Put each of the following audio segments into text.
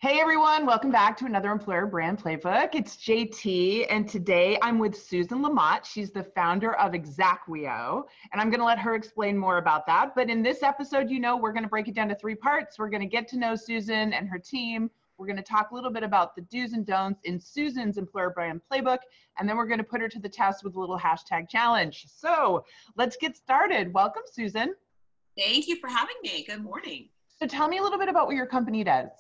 Hey everyone, welcome back to another Employer Brand Playbook. It's JT, and today I'm with Susan LaMotte. She's the founder of Exaqueo, and I'm going to let her explain more about that. But in this episode, we're going to break it down to three parts. We're going to get to know Susan and her team. We're going to talk a little bit about the do's and don'ts in Susan's Employer Brand Playbook, and then we're going to put her to the test with a little hashtag challenge. So let's get started. Welcome, Susan. Thank you for having me. Good morning. So tell me a little bit about what your company does.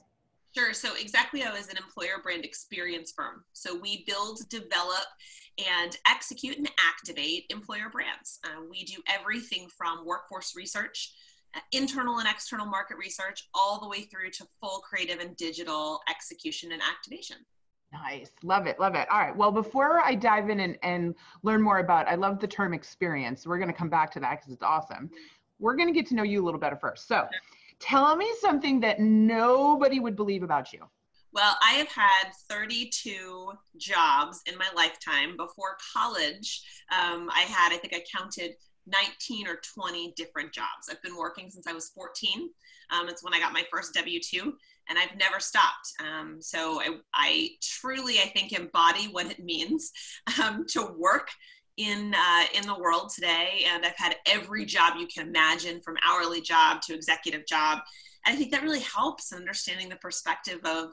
Sure. So Exaqueo is an employer brand experience firm. So we build, develop, and execute and activate employer brands. We do everything from workforce research, internal and external market research, all the way through to full creative and digital execution and activation. Nice. Love it. Love it. All right. Well, before I dive in and learn more about, I love the term experience. We're going to come back to that because it's awesome. We're going to get to know you a little better first. So tell me something that nobody would believe about you. Well, I have had 32 jobs in my lifetime. Before college, I think I counted 19 or 20 different jobs. I've been working since I was 14. It's when I got my first W-2, and I've never stopped. So I truly, I think, embody what it means to work in the world today. And I've had every job you can imagine, from hourly job to executive job. And I think that really helps in understanding the perspective of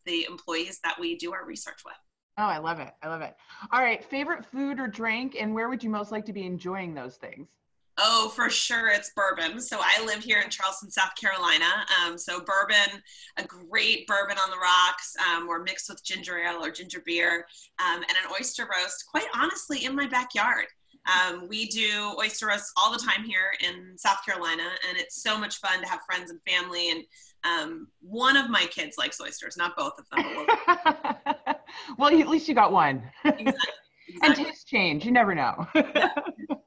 the employees that we do our research with. Oh, I love it. I love it. All right. Favorite food or drink, and where would you most like to be enjoying those things? Oh, for sure, it's bourbon. So I live here in Charleston, South Carolina. So bourbon, a great bourbon on the rocks, or mixed with ginger ale or ginger beer, and an oyster roast, quite honestly, in my backyard. We do oyster roasts all the time here in South Carolina, and it's so much fun to have friends and family. And one of my kids likes oysters, not both of them. Well, at least you got one. Exactly. And taste change, you never know. Yeah, sure.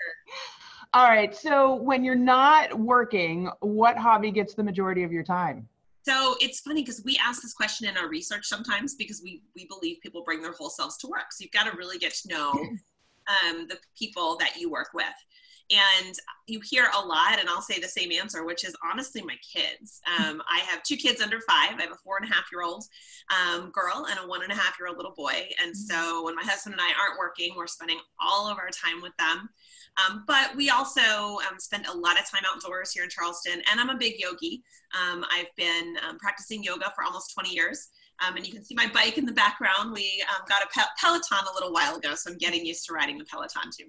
All right. So when you're not working, what hobby gets the majority of your time? So it's funny because we ask this question in our research sometimes because we believe people bring their whole selves to work. So you've got to really get to know the people that you work with. And you hear a lot, and I'll say the same answer, which is honestly my kids. I have two kids under 5. I have a 4.5-year-old girl and a 1.5-year-old little boy. And so when my husband and I aren't working, we're spending all of our time with them. But we also spend a lot of time outdoors here in Charleston, and I'm a big yogi. I've been practicing yoga for almost 20 years. And you can see my bike in the background. We got a Peloton a little while ago, so I'm getting used to riding the Peloton too.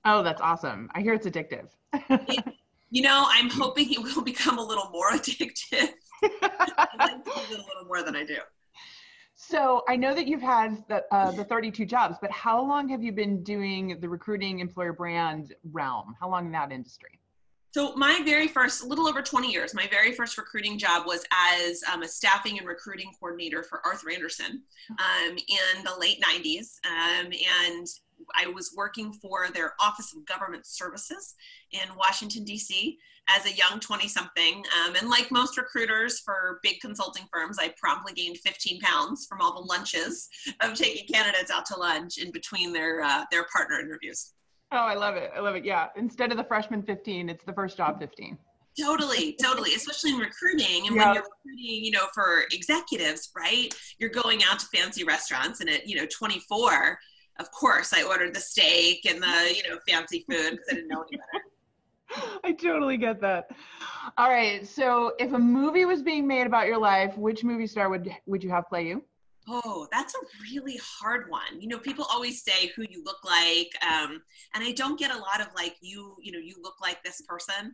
Oh, that's awesome. I hear it's addictive. I'm hoping it will become a little more addictive. I like to do it a little more than I do. So I know that you've had the 32 jobs, but how long have you been doing the recruiting employer brand realm? How long in that industry? So my very first, a little over 20 years, my very first recruiting job was as a staffing and recruiting coordinator for Arthur Andersen in the late 90s. And I was working for their Office of Government Services in Washington, D.C. as a young 20-something. And like most recruiters for big consulting firms, I promptly gained 15 pounds from all the lunches of taking candidates out to lunch in between their partner interviews. Oh, I love it. I love it. Yeah. Instead of the freshman 15, it's the first job 15. Totally. Especially in recruiting. And when you're recruiting, for executives, right? You're going out to fancy restaurants, and at, 24, of course, I ordered the steak and the, fancy food because I didn't know any better. I totally get that. All right. So if a movie was being made about your life, which movie star would you have play you? Oh, that's a really hard one. People always say who you look like. And I don't get a lot of you look like this person.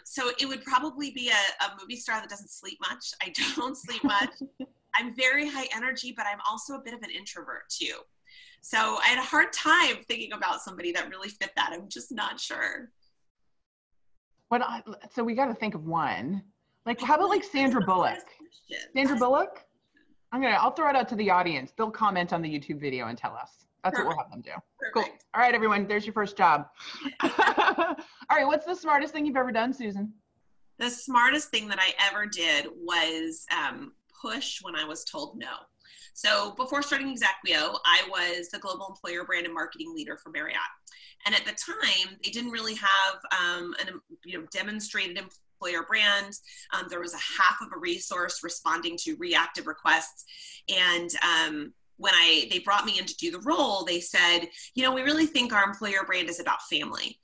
So it would probably be a movie star that doesn't sleep much. I don't sleep much. I'm very high energy, but I'm also a bit of an introvert too. So I had a hard time thinking about somebody that really fit that. I'm just not sure. So we got to think of one. How about Sandra Bullock? Sandra Bullock? I'll throw it out to the audience. They'll comment on the YouTube video and tell us. That's Perfect. What we'll have them do. Perfect. Cool. All right, everyone, there's your first job. All right, what's the smartest thing you've ever done, Susan? The smartest thing that I ever did was push when I was told no. So before starting Exaqueo, I was the global employer brand and marketing leader for Marriott. And at the time, they didn't really have demonstrated employer brand. There was a half of a resource responding to reactive requests. And when they brought me in to do the role, they said, we really think our employer brand is about family.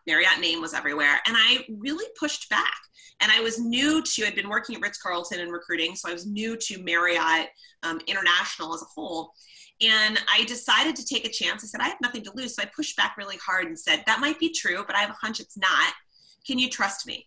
Marriott name was everywhere. And I really pushed back. And I was I'd been working at Ritz-Carlton in recruiting, so I was new to Marriott International as a whole. And I decided to take a chance. I said, I have nothing to lose. So I pushed back really hard and said, that might be true, but I have a hunch it's not. Can you trust me?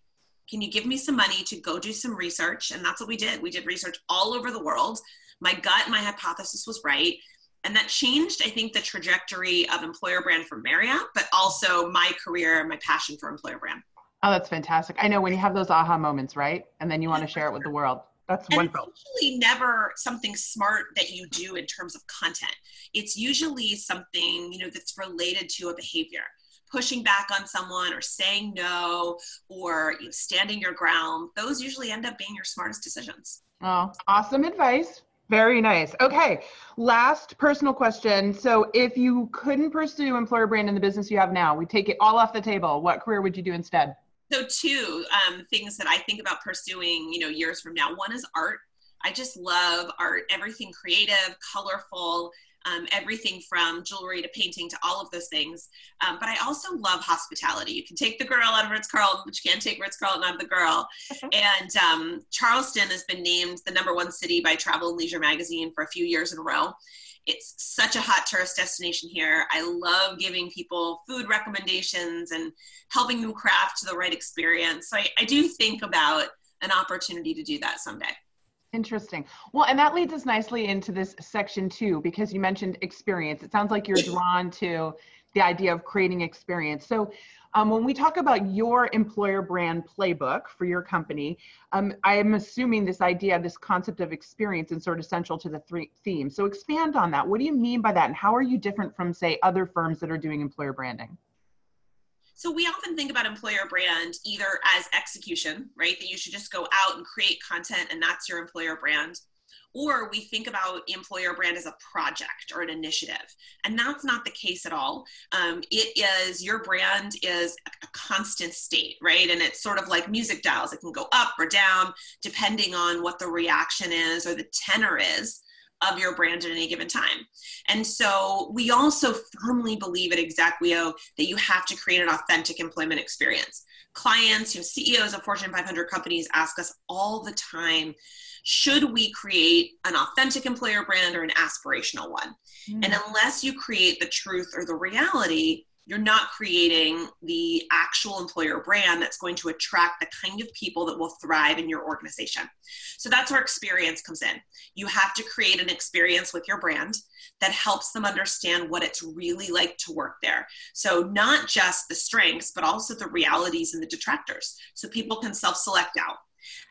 Can you give me some money to go do some research? And that's what we did. We did research all over the world. My gut, my hypothesis was right. And that changed, I think, the trajectory of employer brand for Marriott, but also my career, my passion for employer brand. Oh, that's fantastic. I know when you have those aha moments, right? And then you want to share it with the world. That's wonderful. And it's usually never something smart that you do in terms of content. It's usually something, that's related to a behavior. Pushing back on someone or saying no or standing your ground. Those usually end up being your smartest decisions. Oh, awesome advice. Very nice. Okay. Last personal question. So if you couldn't pursue employer brand in the business you have now, we take it all off the table, what career would you do instead? So two things that I think about pursuing, years from now. One is art. I just love art, everything creative, colorful, everything from jewelry to painting to all of those things. But I also love hospitality. You can take the girl out of Ritz-Carlton, but you can't take Ritz-Carlton out of the girl. And Charleston has been named the #1 city by Travel and Leisure magazine for a few years in a row. It's such a hot tourist destination here. I love giving people food recommendations and helping them craft the right experience. So I do think about an opportunity to do that someday. Interesting. Well, and that leads us nicely into this section too, because you mentioned experience. It sounds like you're drawn to the idea of creating experience. So when we talk about your employer brand playbook for your company, I'm assuming this concept of experience is sort of central to the theme. So expand on that. What do you mean by that? And how are you different from, say, other firms that are doing employer branding? So we often think about employer brand either as execution, right? That you should just go out and create content and that's your employer brand. Or we think about employer brand as a project or an initiative. And that's not the case at all. Your brand is a constant state, right? And it's sort of like music dials. It can go up or down depending on what the reaction is or the tenor is of your brand at any given time. And so we also firmly believe at Exaqueo that you have to create an authentic employment experience. Clients, CEOs of Fortune 500 companies ask us all the time, should we create an authentic employer brand or an aspirational one? And unless you create the truth or the reality, you're not creating the actual employer brand that's going to attract the kind of people that will thrive in your organization. So that's where experience comes in. You have to create an experience with your brand that helps them understand what it's really like to work there. So not just the strengths, but also the realities and the detractors. So people can self-select out.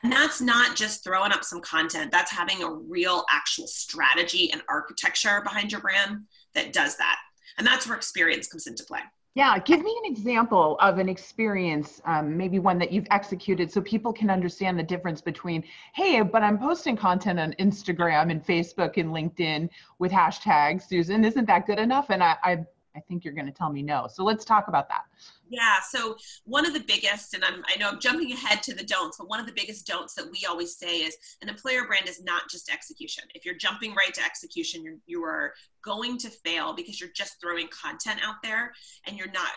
And that's not just throwing up some content. That's having a real actual strategy and architecture behind your brand that does that. And that's where experience comes into play. Yeah, give me an example of an experience, maybe one that you've executed so people can understand the difference between, hey, but I'm posting content on Instagram and Facebook and LinkedIn with hashtags, Susan, isn't that good enough? And I think you're going to tell me no. So let's talk about that. Yeah. So one of the biggest, and I know I'm jumping ahead to the don'ts, but one of the biggest don'ts that we always say is an employer brand is not just execution. If you're jumping right to execution, you are going to fail because you're just throwing content out there and you're not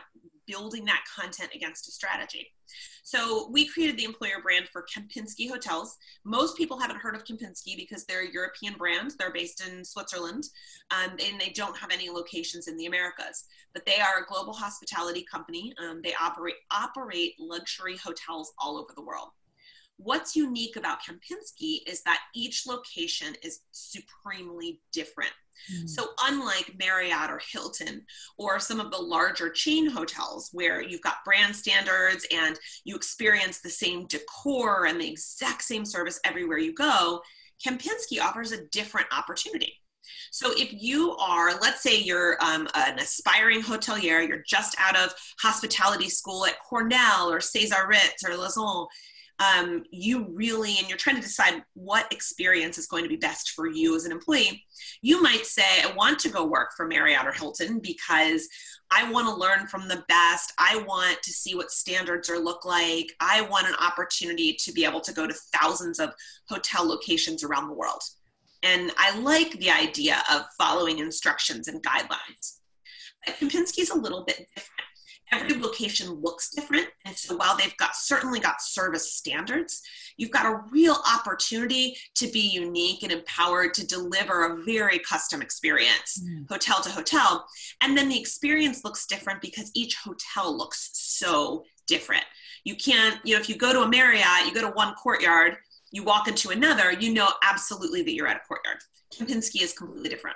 building that content against a strategy. So we created the employer brand for Kempinski hotels. Most people haven't heard of Kempinski because they're a European brand. They're based in Switzerland, and they don't have any locations in the Americas. But they are a global hospitality company. They operate luxury hotels all over the world. What's unique about Kempinski is that each location is supremely different. So unlike Marriott or Hilton or some of the larger chain hotels where you've got brand standards and you experience the same decor and the exact same service everywhere you go, Kempinski offers a different opportunity. So if you are, let's say you're an aspiring hotelier, you're just out of hospitality school at Cornell or Cesar Ritz or Lausanne, and you're trying to decide what experience is going to be best for you as an employee, you might say, I want to go work for Marriott or Hilton because I want to learn from the best. I want to see what standards look like. I want an opportunity to be able to go to thousands of hotel locations around the world. And I like the idea of following instructions and guidelines. But Kempinski is a little bit different. Every location looks different. And so while they've certainly got service standards, you've got a real opportunity to be unique and empowered to deliver a very custom experience, hotel to hotel. And then the experience looks different because each hotel looks so different. You can't, if you go to a Marriott, you go to one courtyard, you walk into another, you know absolutely that you're at a courtyard. Kempinski is completely different.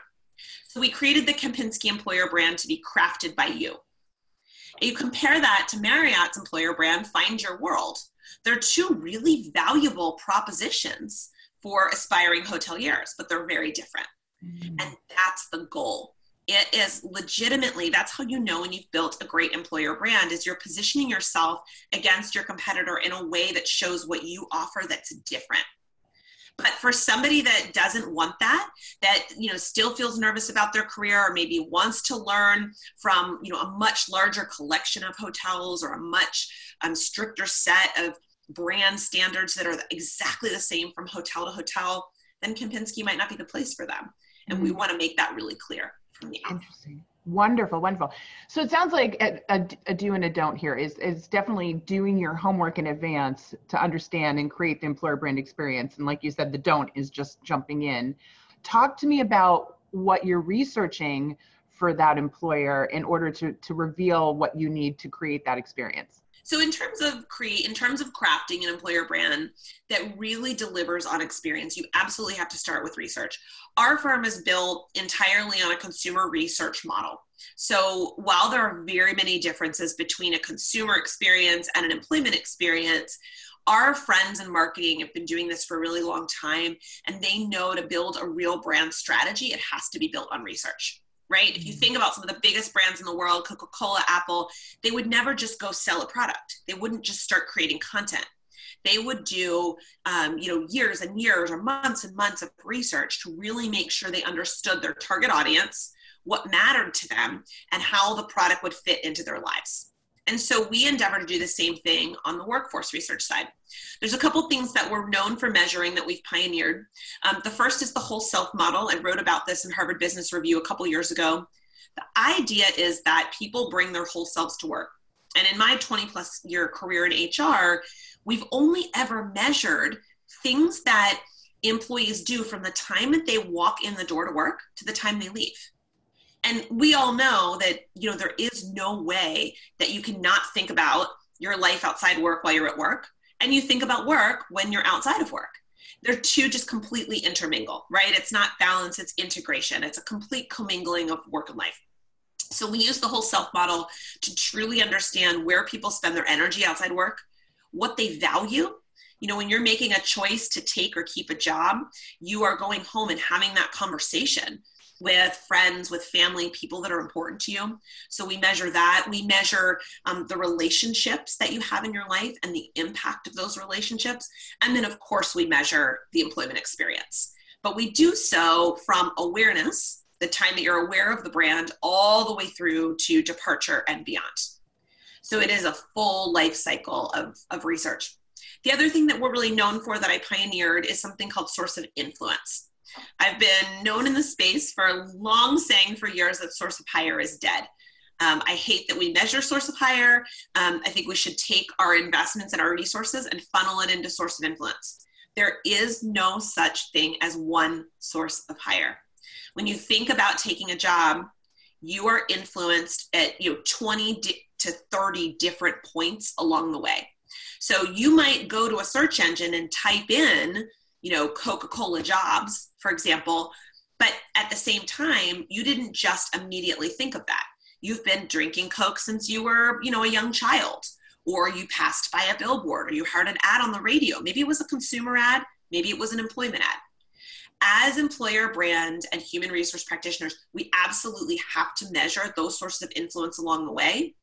So we created the Kempinski employer brand to be crafted by you. And you compare that to Marriott's employer brand, Find Your World. They're two really valuable propositions for aspiring hoteliers, but they're very different. And that's the goal. It is legitimately, that's how you know when you've built a great employer brand, is you're positioning yourself against your competitor in a way that shows what you offer that's different. But for somebody that doesn't want that still feels nervous about their career, or maybe wants to learn from, a much larger collection of hotels or a much stricter set of brand standards that are exactly the same from hotel to hotel, then Kempinski might not be the place for them. And we want to make that really clear from the outset. Interesting. Wonderful, wonderful. So it sounds like a do and a don't here is definitely doing your homework in advance to understand and create the employer brand experience. And like you said, the don't is just jumping in. Talk to me about what you're researching for that employer in order to reveal what you need to create that experience. So in terms of crafting an employer brand that really delivers on experience, you absolutely have to start with research. Our firm is built entirely on a consumer research model. So while there are very many differences between a consumer experience and an employment experience, our friends in marketing have been doing this for a really long time, and they know to build a real brand strategy, it has to be built on research. Right? If you think about some of the biggest brands in the world, Coca-Cola, Apple, they would never just go sell a product. They wouldn't just start creating content. They would do, years and years or months and months of research to really make sure they understood their target audience, what mattered to them, and how the product would fit into their lives. And so we endeavor to do the same thing on the workforce research side. There's a couple things that we're known for measuring that we've pioneered. The first is the whole self model. I wrote about this in Harvard Business Review a couple years ago. The idea is that people bring their whole selves to work. And in my 20+ year career in HR, we've only ever measured things that employees do from the time that they walk in the door to work to the time they leave. And we all know that, there is no way that you cannot think about your life outside work while you're at work, and you think about work when you're outside of work. They're two just completely intermingle, right? It's not balance, it's integration. It's a complete commingling of work and life. So we use the whole self model to truly understand where people spend their energy outside work, what they value. When you're making a choice to take or keep a job, you are going home and having that conversation with friends, with family, people that are important to you. So we measure that. We measure the relationships that you have in your life and the impact of those relationships. And then, of course, we measure the employment experience. But we do so from awareness, the time that you're aware of the brand, all the way through to departure and beyond. So it is a full life cycle of research. The other thing that we're really known for that I pioneered is something called source of influence. I've been known in the space for a long saying for years that source of hire is dead. I hate that we measure source of hire. I think we should take our investments and our resources and funnel it into source of influence. There is no such thing as one source of hire. When you think about taking a job, you are influenced at 20 to 30 different points along the way. So you might go to a search engine and type in Coca-Cola jobs, for example, but at the same time, you didn't just immediately think of that. You've been drinking Coke since you were, a young child, or you passed by a billboard, or you heard an ad on the radio. Maybe it was a consumer ad, maybe it was an employment ad. As employer brand and human resource practitioners, we absolutely have to measure those sources of influence along the way.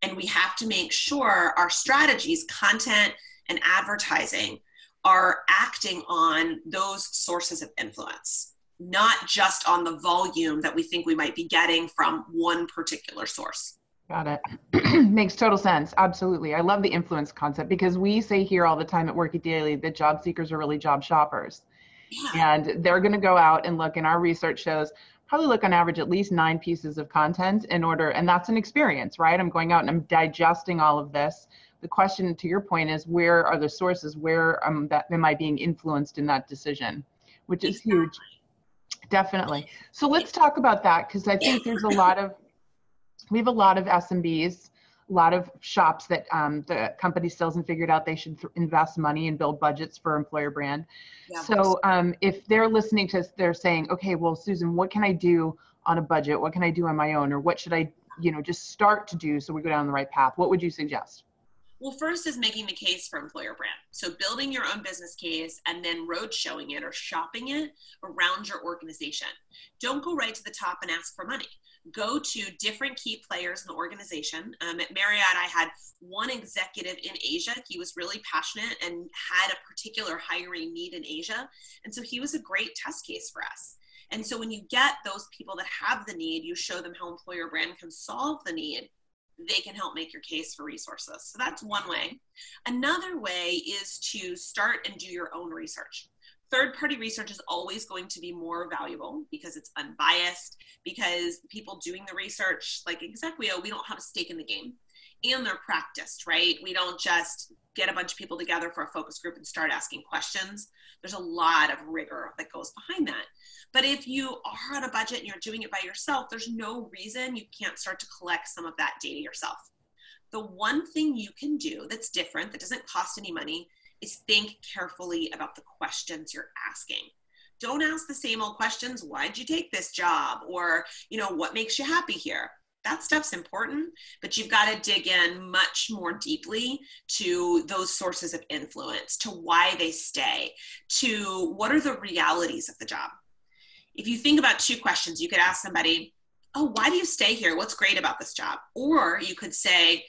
And we have to make sure our strategies, content, and advertising are acting on those sources of influence, not just on the volume that we think we might be getting from one particular source. Got it. Makes total sense. Absolutely. I love the influence concept because we say here all the time at Work It Daily that job seekers are really job shoppers. Yeah. And they're going to go out and look, and our research shows probably look on average at least 9 pieces of content in order, and that's an experience, right? I'm going out and I'm digesting all of this. The question, to your point, is where are the sources? Where am I being influenced in that decision? Which is huge. Definitely. So let's talk about that, because I think we have a lot of SMBs, a lot of shops that the company still hasn't figured out they should invest money and build budgets for employer brand. Yeah, so if they're listening to us, they're saying, okay, well, Susan, what can I do on a budget? What can I do on my own? Or what should I, just start to do so we go down the right path? What would you suggest? Well, first is making the case for employer brand. So building your own business case and then road showing it or shopping it around your organization. Don't go right to the top and ask for money. Go to different key players in the organization. At Marriott, I had one executive in Asia. He was really passionate and had a particular hiring need in Asia. And so he was a great test case for us. And so when you get those people that have the need, you show them how employer brand can solve the need. They can help make your case for resources. So that's one way. Another way is to start and do your own research. Third-party research is always going to be more valuable because it's unbiased, because people doing the research, like Exaqueo, we don't have a stake in the game, and they're practiced, right? We don't just get a bunch of people together for a focus group and start asking questions. There's a lot of rigor that goes behind that. But if you are on a budget and you're doing it by yourself, there's no reason you can't start to collect some of that data yourself. The one thing you can do that's different, that doesn't cost any money, is think carefully about the questions you're asking. Don't ask the same old questions. Why'd you take this job? Or, what makes you happy here? That stuff's important, but you've got to dig in much more deeply to those sources of influence, to why they stay, to what are the realities of the job. If you think about 2 questions, you could ask somebody, oh, why do you stay here? What's great about this job? Or you could say,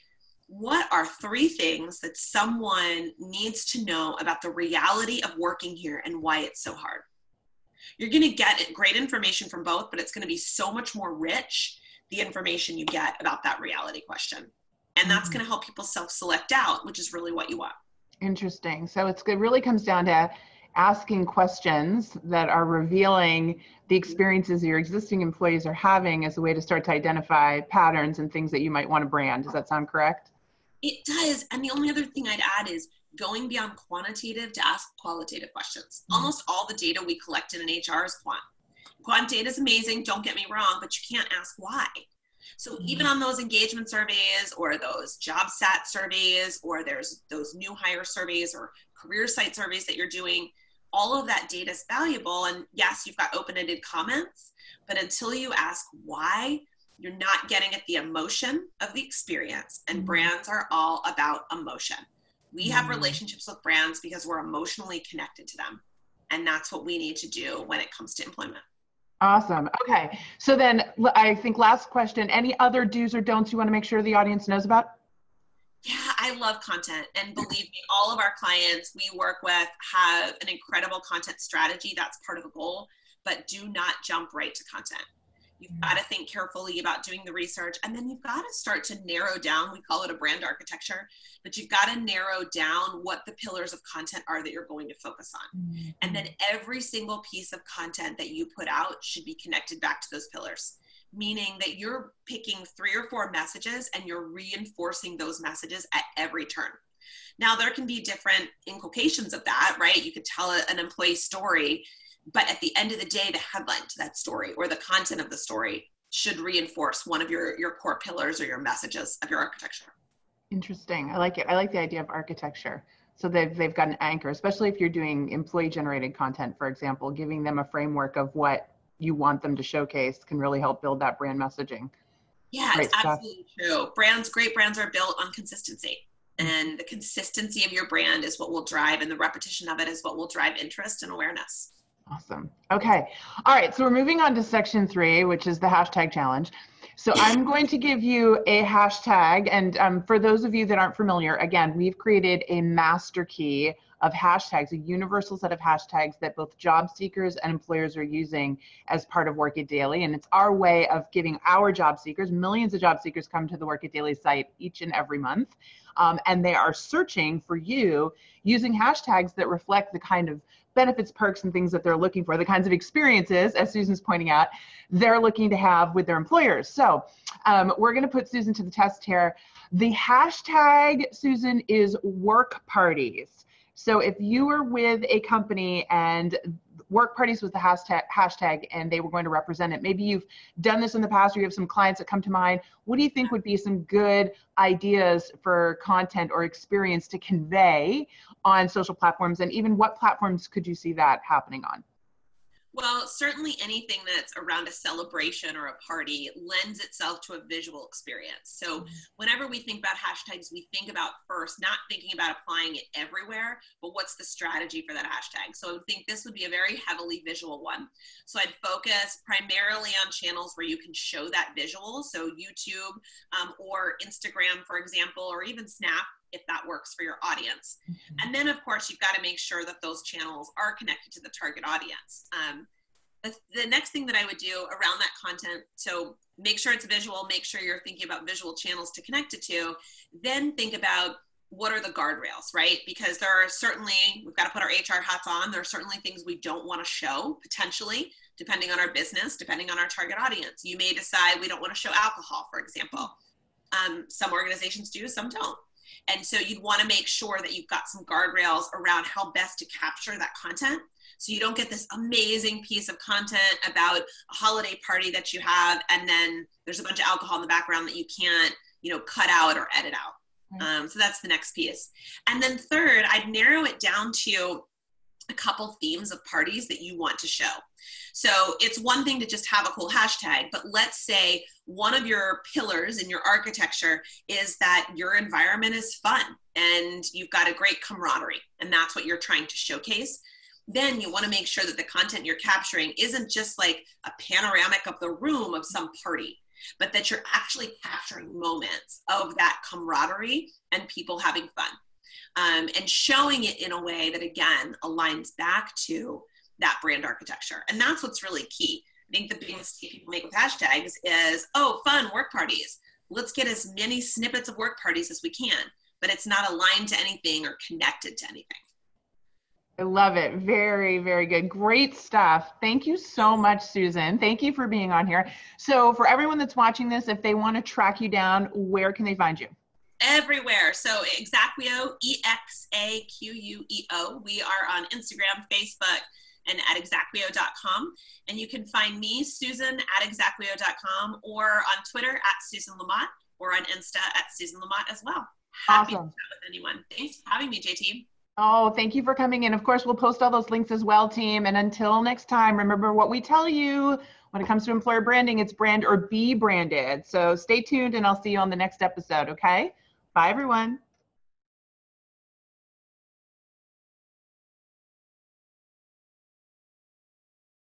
what are 3 things that someone needs to know about the reality of working here and why it's so hard? You're going to get great information from both, but it's going to be so much more rich, the information you get about that reality question. And that's going to help people self-select out, which is really what you want. Interesting. So it really comes down to asking questions that are revealing the experiences your existing employees are having as a way to start to identify patterns and things that you might want to brand. Does that sound correct? It does. And the only other thing I'd add is going beyond quantitative to ask qualitative questions. Almost all the data we collect in an HR is quant. Quant data is amazing, don't get me wrong, but you can't ask why. So even on those engagement surveys or those job sat surveys, or there's those new hire surveys or career site surveys that you're doing, all of that data is valuable. And yes, you've got open-ended comments, but until you ask why, you're not getting at the emotion of the experience. And brands are all about emotion. We have relationships with brands because we're emotionally connected to them. And that's what we need to do when it comes to employment. Awesome. Okay. So then I think last question, any other do's or don'ts you want to make sure the audience knows about? Yeah, I love content. And believe me, all of our clients we work with have an incredible content strategy. That's part of the goal, but do not jump right to content. You've got to think carefully about doing the research, and then you've got to start to narrow down, we call it a brand architecture, but you've got to narrow down what the pillars of content are that you're going to focus on. And then every single piece of content that you put out should be connected back to those pillars, meaning that you're picking 3 or 4 messages and you're reinforcing those messages at every turn. Now, there can be different inculcations of that, right? You could tell an employee story, but at the end of the day, the headline to that story or the content of the story should reinforce one of your core pillars or your messages of your architecture. Interesting. I like it. I like the idea of architecture. So they've got an anchor, especially if you're doing employee generated content, for example, giving them a framework of what you want them to showcase can really help build that brand messaging. Yeah, it's absolutely true. Great brands are built on consistency. And the consistency of your brand is what will drive, and the repetition of it is what will drive interest and awareness. Awesome. Okay. All right. So we're moving on to section 3, which is the hashtag challenge. So I'm going to give you a hashtag. And for those of you that aren't familiar, again, we've created a master key of hashtags, a universal set of hashtags that both job seekers and employers are using as part of Work It Daily. And it's our way of giving our job seekers, millions of job seekers come to the Work It Daily site each and every month. And they are searching for you using hashtags that reflect the kind of benefits, perks, and things that they're looking for, the kinds of experiences, as Susan's pointing out, they're looking to have with their employers. So we're going to put Susan to the test here. The hashtag, Susan, is work parties. So if you were with a company and work parties was the hashtag and they were going to represent it, maybe you've done this in the past or you have some clients that come to mind, what do you think would be some good ideas for content or experience to convey on social platforms? And even what platforms could you see that happening on? Well, certainly anything that's around a celebration or a party lends itself to a visual experience. So whenever we think about hashtags, we think about first, not thinking about applying it everywhere, but what's the strategy for that hashtag? So I would think this would be a very heavily visual one. So I'd focus primarily on channels where you can show that visual. So YouTube or Instagram, for example, or even Snap, if that works for your audience. And then of course, you've got to make sure that those channels are connected to the target audience. The next thing that I would do around that content, so make sure it's visual, make sure you're thinking about visual channels to connect it to, then think about what are the guardrails, right? Because there are certainly, we've got to put our HR hats on, there are certainly things we don't want to show, potentially, depending on our business, depending on our target audience. You may decide we don't want to show alcohol, for example. Some organizations do, some don't. And so you'd want to make sure that you've got some guardrails around how best to capture that content. So you don't get this amazing piece of content about a holiday party that you have, and then there's a bunch of alcohol in the background that you can't, cut out or edit out. So that's the next piece. And then third, I'd narrow it down to a couple themes of parties that you want to show. So it's one thing to just have a cool hashtag, but let's say one of your pillars in your architecture is that your environment is fun and you've got a great camaraderie, and that's what you're trying to showcase. Then you want to make sure that the content you're capturing isn't just like a panoramic of the room of some party, but that you're actually capturing moments of that camaraderie and people having fun. And showing it in a way that, again, aligns back to that brand architecture. And that's what's really key. I think the biggest mistake people make with hashtags is, oh, fun, work parties. Let's get as many snippets of work parties as we can, but it's not aligned to anything or connected to anything. I love it. Very, very good. Great stuff. Thank you so much, Susan. Thank you for being on here. So for everyone that's watching this, if they want to track you down, where can they find you? Everywhere. So Exaqueo, EXAQUEO. We are on Instagram, Facebook, and at exaqueo.com. And you can find me, Susan, at exaqueo.com, or on Twitter at Susan LaMotte, or on Insta at Susan LaMotte as well. Happy to chat with anyone. Thanks for having me, JT. Oh, thank you for coming in. Of course, we'll post all those links as well, team. And until next time, remember what we tell you when it comes to employer branding, it's brand or be branded. So stay tuned and I'll see you on the next episode. Okay. Bye, everyone.